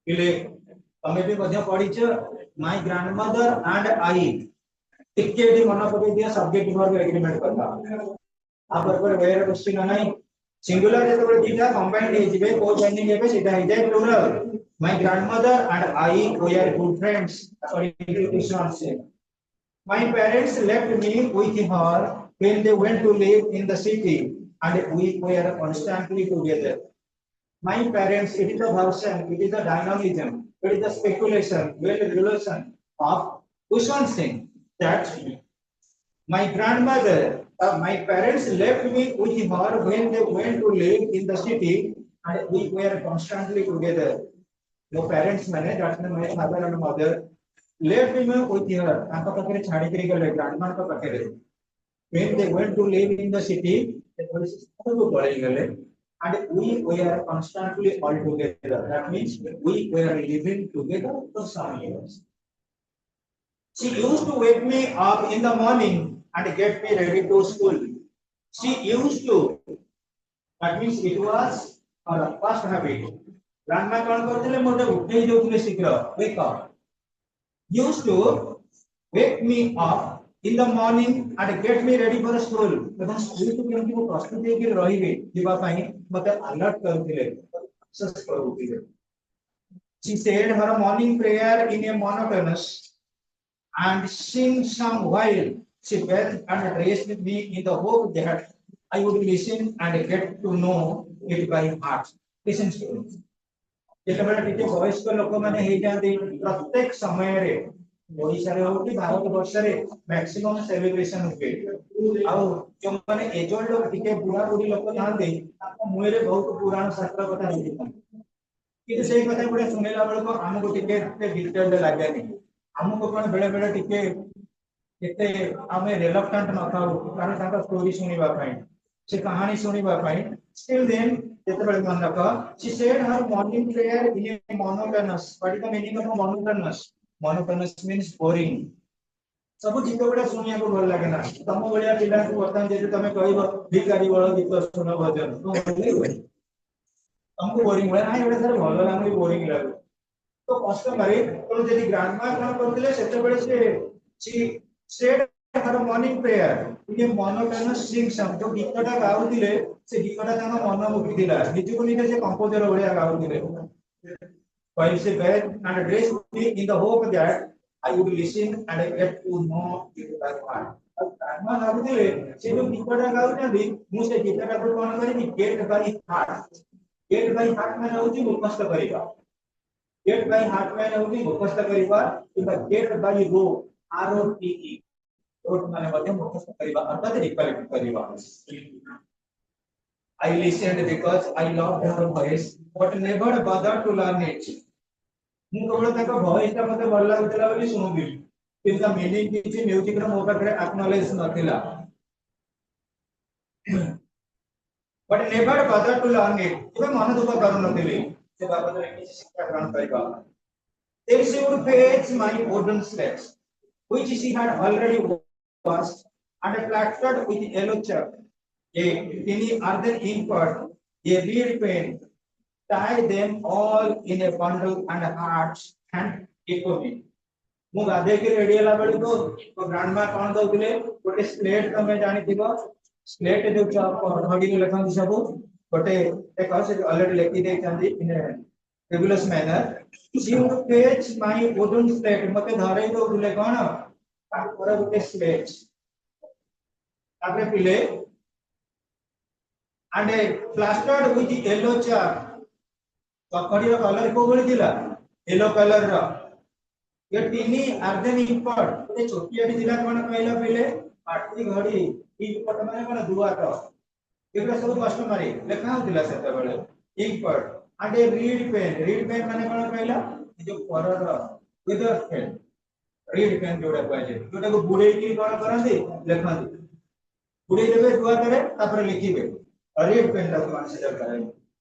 तमे भी मध्य पढ़िछ my grandmother and I टिके eighty मन पके दिया subject verb agreement करता आपर पर where question नाही singular जेते दीटा कंबाइंड हे जिवे को जॉइनिंग हेबे सीधा हे जाय plural my grandmother and I were good friends according to this answer my parents left me with her when they went to live in the city and we were constantly together my parents it is the version it is the dynamism it is the speculation well relation of Usman Singh that my grandmother my parents left me with her when they went to live in the city and we were constantly together my parents mane that my father and mother left me with her ताका पाखरे छाडी करी गले grandma का पाखरे when they went to live in the city they सब पळेई गले and we were constantly all together that means we were living together for some years She used to wake me up in the morning and get me ready to school. She used to, that means it was her first habit. Grandma कौन करते ले मोटे उठे ही जोतले शीघ्र wake up. Used to wake me up in the morning and get me ready for school. मतलब school को क्योंकि वो प्रस्तुति के रही गई दिवा पाई मतलब अलर्ट करते ले सस करूँगी. She said her morning prayer in a monotonous and sing some while she bathed and dressed me in the hope that I would listen and get to know it by heart. Listen to it. ଯେତେବେଳେ ଟିକେ ବୟସ୍କ ଲୋକମାନେ ହେଇଯାନ୍ତି ପ୍ରତ୍ୟେକ ସମୟରେ ଓଡ଼ିଶାରେ ହଉ କି ଭାରତ ବର୍ଷରେ ମ୍ୟାକ୍ସିମମ୍ ସେଲିବ୍ରେସନ ହୁଏ ଆଉ ଯୋଉମାନେ ଏଜଲ୍ଟ ଟିକେ ବୁଢା ବୁଢୀ ଲୋକ ଥାନ୍ତି ତାଙ୍କ ମୁହଁରେ ବହୁତ ପୁରାଣ ଶାସ୍ତ୍ର କଥା ହେଇଥାଏ କିନ୍ତୁ ସେଇ କଥା ଗୁଡା ଶୁଣିଲା ବେଳକୁ ଆମକୁ ଟିକେ ଡିଟେଲ୍ଡ ଲାଗେନି ଆମକୁ କଣ ବେଳେ ବେଳେ ଟିକେ କେତେ ଆମେ ରିଲକ୍ଟାଣ୍ଟ ନଥାଉ କାରଣ ତାଙ୍କ ଷ୍ଟୋରି ଶୁଣିବା ପାଇଁ ସେ କାହାଣୀ ଶୁଣିବା ପାଇଁ still then ଯେତେବେଳେ ମନେ ରଖ she said her morning prayer in a monotonous what is the meaning of monotonous monotonous means boring ସବୁ ଗୀତ ଗୁଡା ଶୁଣିବାକୁ ଭଲ ଲାଗେ ନା ତମ ଭଳିଆ ପିଲାଙ୍କୁ ବର୍ତ୍ତମାନ ଯଦି ତମେ କହିବ ଭିକାରୀ ବଳ ଗୀତ ଶୁଣ ଭଜନ ତମକୁ ବୋରିଂ ହୁଏ ନାହିଁ ଏଗୁଡା ସାର୍ ଭଲ ଲାଗୁନି ବୋରିଂ ଲାଗୁ तो कस्टमरी तो यदि ग्रांडमा कौन करथिले सेतेबेले से सेड हर मॉर्निंग प्रेयर ये मोनोटोनस सिंग सम जो गीतटा गाउथिले से गीतटा तांग मन मुकिदिला निजको निजे से composer भलिया गाउथिले while she bed and dress me in the hope that I would listen and get to know it by heart ग्रांडमा गाउथिले से जो गीतटा गाउथांदी मु से गीतटा को कोन करी गेट बाय हार्ट माने होची मुखस्त करिबा Get by heart man होगी मुखस्त करिबा किबा get by rote rote rote माने मध्ये मुखस्त करिबा अर्थात रिकलेक्ट करिबा I listened because I loved her voice but never bothered to learn it मु केवल ताका वॉइस ता मते भल लागुतला बोली सुनुबी किंतु ता मीनिंग किछि म्यूजिक रो मो पाखरे acknowledge नथिला but never bothered to learn it केबे मन दुख करू नथिली से बाबत किछि शिक्षा ग्रहण करिबा Then she would fetch my wooden slates, which she had already washed and plastered with yellow chalk, a tiny earthen inkpot, a reed pen, tie them all in a bundle and hearts and echo me. मु गाधे के ready होला बेली तो ग्रांडमा कोन दउतिले गोटे slate तमे जानि थिबो slate जो घड़ी में लिखन सब गोटे एक ऑलरेडी लिखि दे चांदी इन fabulous manner she would fetch my wooden slate मते धरै दो बुले कोन तापर गोटे slate तापर पिले and plastered with yellow chalk ककड़ी रो कलर को बोली दिला येलो कलर रो ये टिनी अर्धन इम्पॉट ये छोटी आडी दिला कोन कहला पिले पाटी घड़ी इम्पॉट माने कोन दुआ तो एगला सब कस्टमरी लेखा होतिला सेते बेले इम्पॉट and a reed pen माने कोन कहला जो परर विद पेन reed pen जोडा पाजे जोटा को बुड़े की कोन करंदी लेखंदी बुड़े देबे दुआ करे तापर लिखिबे reed pen ता कन्सिडर करे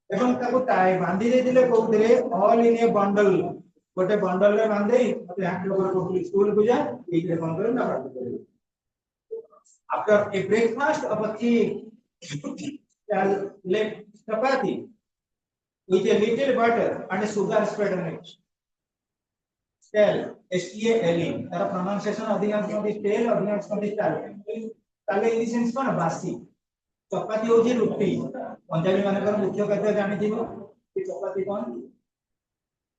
एवं ताको टाई बांधी दे दिले कहउतरे ऑल इन ए बंडल गोटे बंडल रे बांधे मते हैंड ओवर को स्कूल को जा एके कोन करे ना बांध करे after a breakfast of a thick chapati with a little butter and a sugar spread on it. Stale, S-T-A-L-E. Tara pronunciation अधिकांश में stale, अधिकांश में stale. ताले in the sense कौन बासी. चपाती हो जी रुटी. पंजाबी माने कर मुख्य खाद्य जानी थी वो. ये चपाती कौन?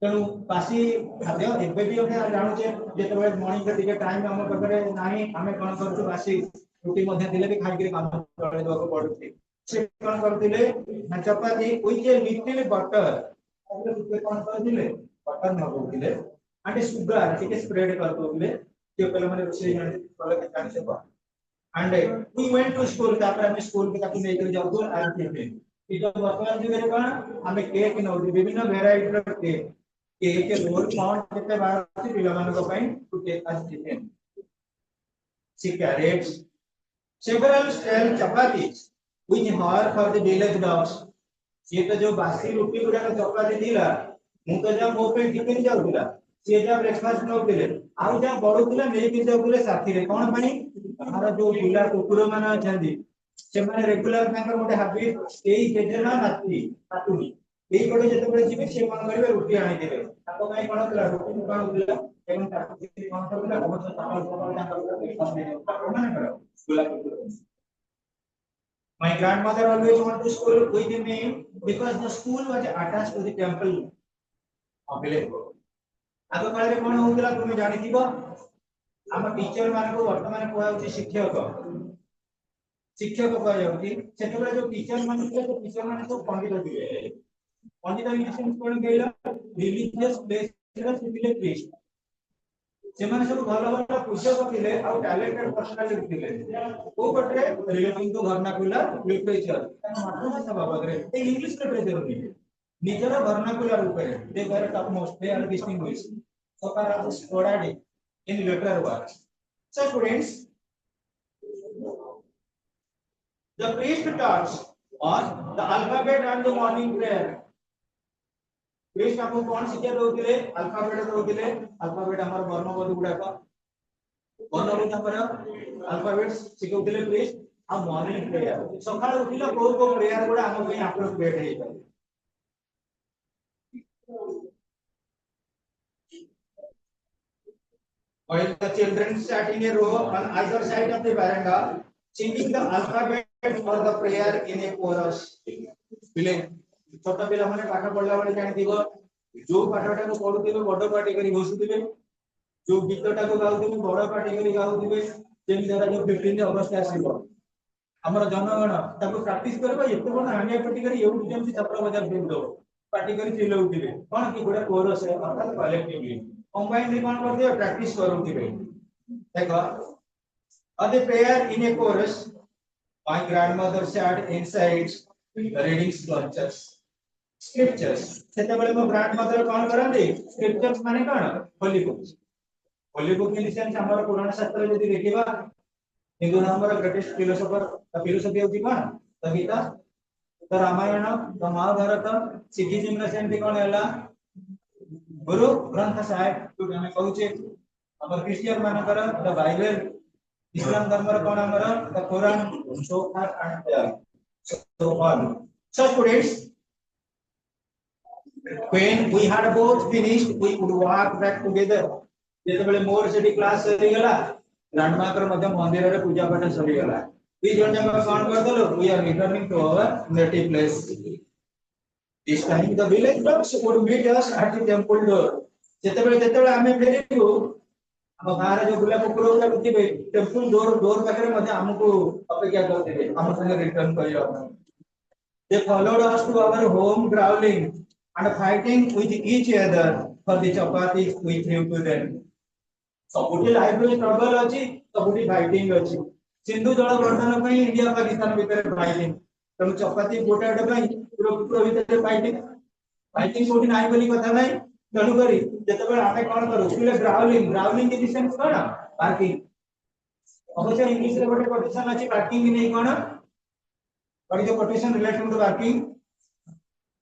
तेणु बासी खाद्य एबे भी हम जानू छे जेतबे मॉर्निंग के टिके टाइम हम पाखरे नाही हमें कोन करछु बासी रुटी मध्ये दिले भी खाइ के काम करे देबा को पड़ुछि से कोन करथिले ना चपाती विथ ए लिटिल बटर अगर रुपे कोन करथिले बटर न होथिले एंड सुगर टिके स्प्रेड कर दोले जे पहले माने रोसे जाने पहले के जाने से बा and we went to school तापर हम स्कूल के ताकि लेकर जाऊ तो आज के इतो वर्तमान जुगे रे कोन हमें केक न विभिन्न वेराइटी रो केक रोल माउंट केते बार पिला मान को पई टू टेक अस टिफिन सी carrots several stale chapatis which are for the village dogs ये तो जो बासी रोटी गुडा का चपाती दिला मु तो जा मो पे टिफिन जाउला सी जा ब्रेकफास्ट नौतिले आउ जा बडुतिले नेकी जाउतिले साथी रे कोन पनी हमारा जो बुला कुकुर माने अछंदी से माने रेगुलर तांकर गोटे हैबिट एई जेजेना नाती नातुनी एई कोटे जते बळे जिबे से मन करबे रुटी आनी देबे ताको काई कोन कला रुटी कोन दिला एवं ताको कोन करबे अवश्य सकाळ सकाळ तांकर ब्रेकफास्ट दे ताको माने करो बुला कुकुर My grandmother always went to school with me because the school was attached to the temple of village. आग काल रे कोन होउतला तुमे जानि दिबो हम टीचर मान को वर्तमान कोआ होची शिक्षक शिक्षक कोआ जाउची सेते बेले जो टीचर मान थे तो टीचर मान तो पंडित दिए पंडित इन सेंस कोन गेला रिलीजियस प्लेस रे सिविल प्लेस से माने सब भलो भलो पुस्तक थिले आ टैलेंटेड पर्सनालिटी थिले ओ पटरे रिलेटिंग टू वर्नाकुलर लिटरेचर मातृभाषा बाबत रे ए इंग्लिश लिटरेचर नि निजर वर्नाकुलर ऊपर they were top most they are distinguish so far as sporadic in literary work so students the priest taught us the alphabet and the morning prayer priest आपको कौन शिक्षा दोतिले alphabet दोतिले alphabet हमर वर्णबोध गुडा का वर्णबोध हमर alphabet शिखौतिले priest आ morning prayer सकाळ उठिला को prayer गुडा हम पे अप्रोप्रिएट हे पाए while the children sat in a row on either side of the veranda singing the alphabet for the prayer in a chorus पिले छोटा पिला माने पाठ पढला बेले जानि दिबो जो पाठटा को पढुतिबे बड पाटी करी घोसुतिबे जो गीतटा को गाउतिबे बड पाटी करी गाउतिबे जेमि धरा जो 15 अगस्त आसीबो हमर जनगण ताको प्रैक्टिस करबा एते बड हानिया पाटी करी एउ जेमि छात्र बजार देबो पाटी करी चिल्लाउतिबे कोन की गोडा कोरस है अर्थात कलेक्टिवली कंबाइन रे कोन करदियो प्रैक्टिस करूतिबे देखो at the prayer in a chorus my grandmother sat inside reading scriptures सेते बेले मो ग्रैंडमदर कोन करंदी स्क्रिप्चर्स माने कोन होली बुक इन सेंस हमर पुराण शास्त्र जदी देखिबा हिंदू धर्मर ग्रेटेस्ट फिलोसफी होती कोन the Gita the Ramayana the Mahabharata सिद्धिजिम ने सेंस कोन हैला गुरु ग्रंथ साहिब जो हमें कहूचे हमर क्रिश्चियन मानकर द बाइबल इस्लाम धर्मर कोन हमर the Quran so and so on so students when we had both finished we would walk back together जेते बेले मोर सेठी क्लास सरी गला ग्रांडमा कर मध्य मंदिर रे पूजा पाठ सरी गला दी जण जंग कोन कर दलो we are returning to our native place this time the village dogs would meet us at the temple door जेते बेले हमें फेरिबो हम गारे जो बुला कुकुर उला कुतिबे टेंपल डोर पाखरे मध्ये हमको अपेक्षा करथिबे हम संगे रिटर्न करियो they followed us to our home growling and fighting with each other for the chapatis we threw to them सबुटी लाइफ में स्ट्रगल अछि सबुटी फाइटिंग अछि सिंधु जल बंटन पई इंडिया पाकिस्तान भीतर फाइटिंग तम चपाती गोटाडे पई पूरा भीतर फाइटिंग कोठी नाही बोली कथा नाही तनु करी जते बेले आमे कोन करू पिले growling in sense cone parking अवश्य इंग्लिश रे गोटे कोटेशन अछि पार्किंग नहीं कोन और जो कोटेशन रिलेटेड टू पार्किंग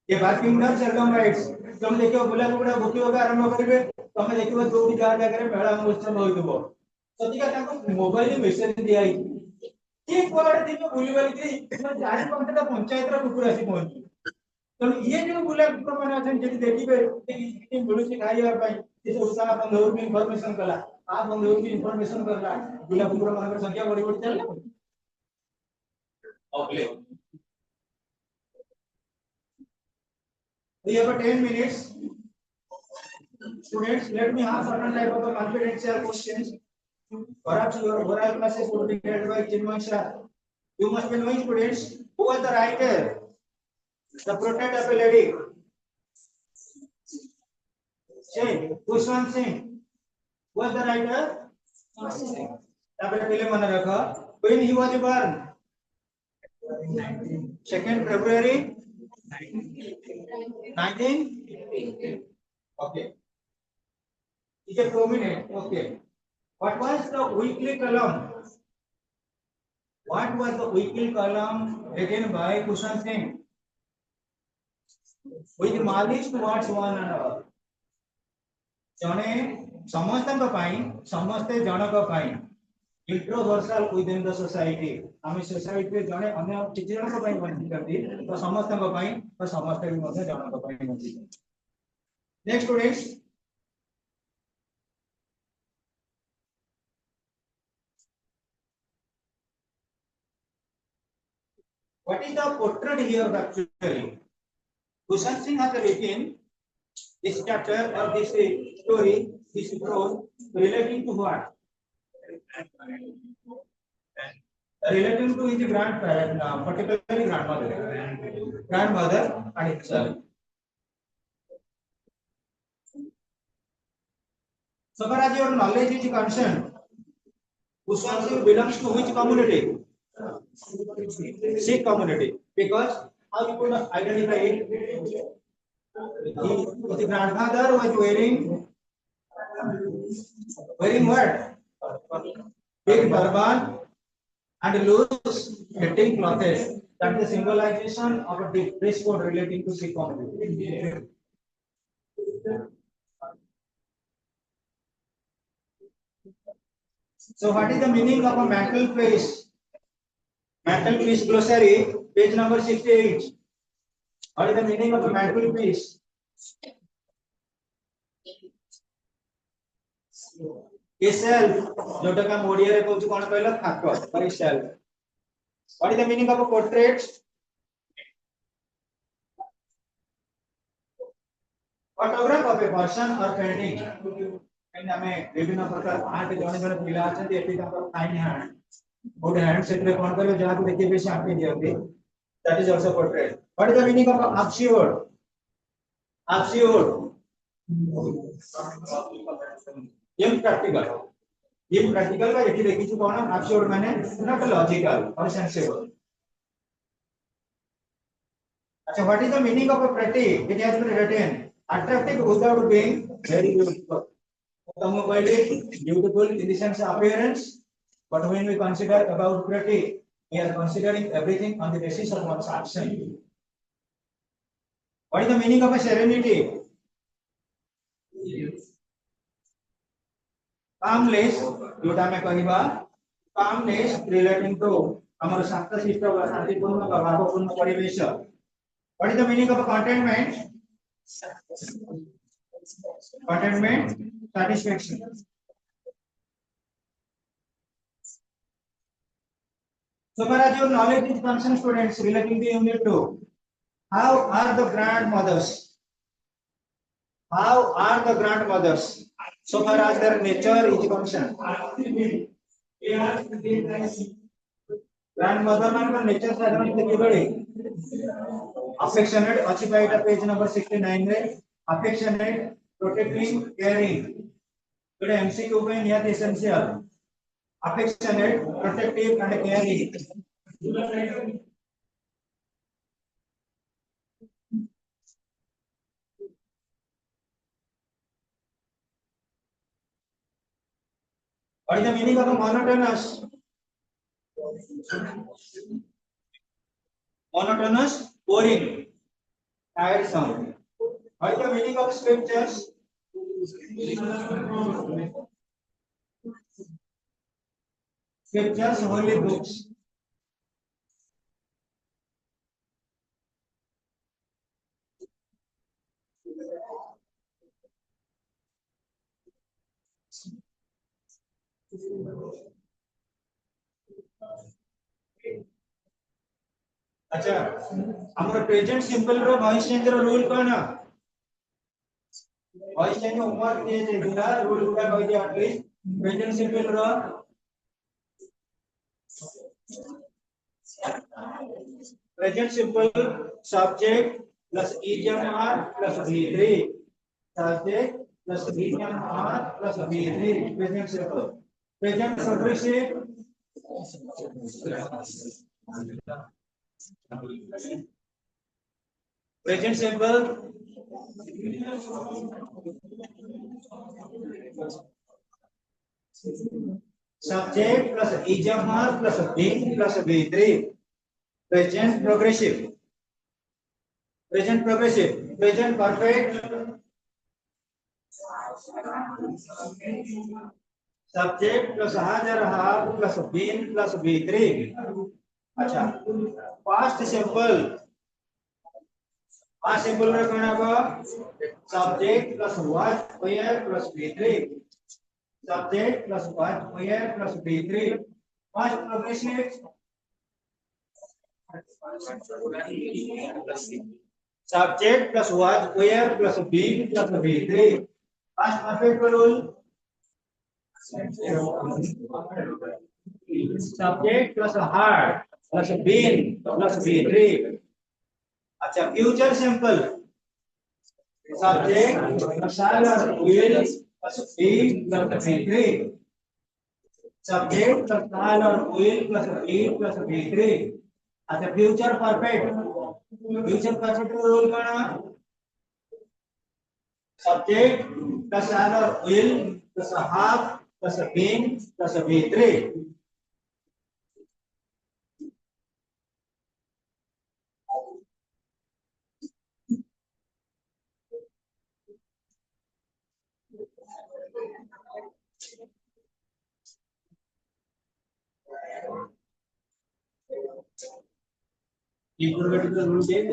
ये पार्किंग डर सेल्डम राइट्स तुम देखियो बुला कुकुड़ा भूखी होगा आरंभ करिवे तमे देखियो जोडी जा जगह मेला अनुष्ठान होइतबो सतिका ताको मोबाइल मेसेज दियाई के कोलाडे दिनो बुली बाली के जानि पंतटा पंचायत रा कुकुर आसी पहुंची तो ये जो बुला कुकुर माने अछन जेति देखिबे कि बुलुसी खाइया पई इस उत्साह बंधु की इंफॉर्मेशन कला आ बंधु की इंफॉर्मेशन करला बुला कुकुर मानकर संख्या बड़ी बड़ी चलला okay we have a 10 minutes students let me ask certain type of confidential questions perhaps your oral classes would be held by Chinmay sir you must be knowing students who was the writer the portrait of a lady say Kushwan Singh who was the writer तापर पहले मन रखा when he was born 2nd February 19 okay is a prominent okay what was the weekly column written by Kushan Singh with malice towards one another जने समस्तक पाई समस्ते जनक पाई इंट्रोवर्सल within the society आम society रे जने अन्य किछि जनक पाई बंचितंती तो समस्तक पाई तो समस्त भी मध्ये जनक पाई बंचित next students what is the portrait here actually Bhushan Singh has written this chapter or this story this prose relating to what relating to his grandparent particularly grandmother and itself so far as your knowledge is concerned Bhushan Singh belongs to which community Sikh community because how you could identify it his grandfather was wearing what? Big turban and loose fitting clothes. That is the symbolization of a dress code relating to Sikh community. So, what is the meaning of a mantelpiece? Mantelpiece glossary, page number 68. What is the meaning of a mantelpiece? A shelf. जोटा का मोड़िया रे coach कौन कहला थाक पर shelf. What is the meaning of a portrait? Photograph of a person or painting. And हमें विभिन्न प्रकार आर्ट जने जने पिला अछंती एटी तापर फाइन हैंड गुड हैंड सेटरे कोन करबे जहा को देखि बेसी आंकी दियंती that is also portrait. What is the meaning of obscure? Obscure. Impractical. Impractical का एटी देखि छु कोन obscure माने not logical or sensible. अच्छा what is the meaning of a pretty? It has been written attractive without being very beautiful. Beautiful in the sense of appearance, but when we consider about pretty, we are considering everything on the basis of one's action. What is the meaning of a serenity? Calmness, जोटा में कहिबा calmness relating to हमारे शांत शिष्ट व शांतिपूर्ण व भावपूर्ण परिवेश. What is the meaning of a contentment? Contentment, satisfaction. So far as your knowledge is concerned, students, relating to unit 2, how are the grandmothers? How are the grandmothers? So far as their nature is concerned. Grandmother man nature साधारणतः किभଳି affectionate occupied page number 69 रे affectionate protecting caring today MCQ पे नियत essential affectionate protective and caring what is the meaning of a monotonous boring tiresome what is the meaning of scriptures scriptures holy books अच्छा हमर present simple रो voice change रो rule कोन voice change homework दिए जे बिना rule गुडा कहि दे एटलीस्ट प्रेजेंट सिंपल रो present simple subject plus EMR plus v3 subject plus EMR plus v3 present simple present progressive present simple subject plus ijamar plus being plus v3 present progressive present perfect subject plus हाजर have plus been plus बी3। अच्छा past simple में कौन होगा subject plus was square plus बी3 subject plus was square plus बी3 past progressive subject plus was square plus been plus बी3 past perfect rule subject plus had plus been plus बी3। अच्छा future simple subject plus will plus be plus बी3 subject plus और will plus be plus बी3। अच्छा future perfect rule कौन subject plus और will plus have plus been plus बी3। Equality rule देंगे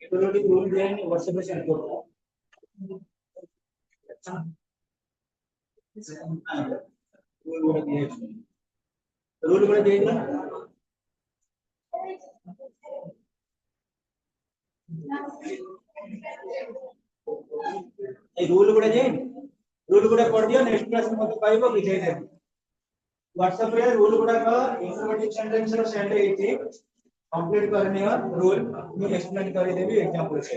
इक्वलिटी रूल देंगे व्हाट्सएप पे सेंड करो रूल बड़ा देंगे रूल गुड़ा पढ़ दियो नेक्स्ट क्लास में मते पाइबो बुझाई दे व्हाट्सएप रे रूल गुड़ा का इंफॉर्मेटिव सेंटेंस रो सेंड हेती कंप्लीट करनी है रूल मैं एक्सप्लेन कर देबी एग्जांपल से